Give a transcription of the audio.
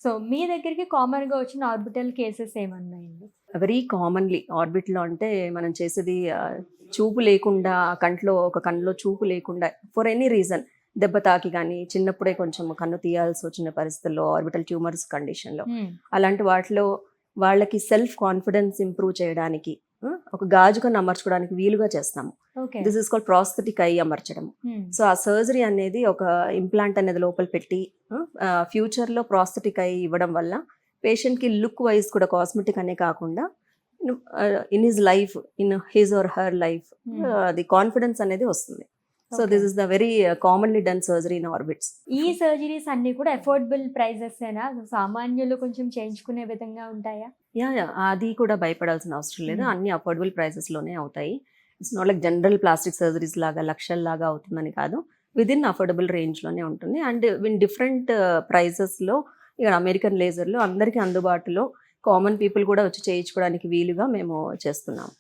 So మీ దగ్గరికి కామన్‌గా వచ్చిన ఆర్బిటల్ కేసెస్ ఏమన్నాయండి? వెరీ కామన్‌లీ ఆర్బిట్‌లో అంటే మనం చేసేది చూపు లేకుండా కంట్లో ఒక కన్నులో చూపు లేకుండా ఫర్ ఎనీ రీజన్ దెబ్బ తాకి గానీ, చిన్నప్పుడే కొంచెం కన్ను తీయాల్సొచ్చిన పరిస్థితుల్లో ఆర్బిటల్ ట్యూమర్స్ కండిషన్‌లో హ్మ్. అలాంటి వాటిలో వాళ్ళకి సెల్ఫ్ కాన్ఫిడెన్స్ ఇంప్రూవ్ చేయడానికి ఒక గాజు కన్ను అమర్చుకోవడానికి వీలుగా చేస్తాము. Okay. This is called prosthetic I అమర్చడం. హ్మ్. సో ఆ సర్జరీ అనేది ఒక ఇంప్లాంట్ అనేది లోపల పెట్టి ఫ్యూచర్‌లో ప్రాస్థెటిక్ ఐ ఇవ్వడం వల్ల పేషెంట్‌కి లుక్ వైజ్ కూడా కాస్మెటిక్ అనే కాకుండా in his life, in his or her life హ్మ్. అది కాన్ఫిడెన్స్ అనేది వస్తుంది. So okay. This is the very commonly done surgery in orbits. ఈ సర్జరీస్ అన్నీ కూడా అఫోర్డబుల్ ప్రైజెసేనా? సామాన్యులు కొంచెం చేయించుకునే విధంగా ఉంటాయా? యాహ్! అది కూడా భయపడాల్సిన అవసరం లేదు. హ్మ్. అన్నీ అఫోర్డబుల్ ప్రైసెస్‌లోనే అవుతాయి. It's not like general plastic surgeries లాగా లక్షల్లాగా అవుతుందని కాదు. వితిన్ అఫోర్డబుల్ రేంజ్‌లోనే ఉంటుంది. అండ్ ఇన్ డిఫరెంట్ ప్రైసెస్‌లో ఇక్కడ అమెరికన్ లేజర్‌లో అందరికీ అందుబాటులో కామన్ పీపుల్ కూడా వచ్చి చేయించుకోవడానికి వీలుగా మేము చేస్తున్నాం.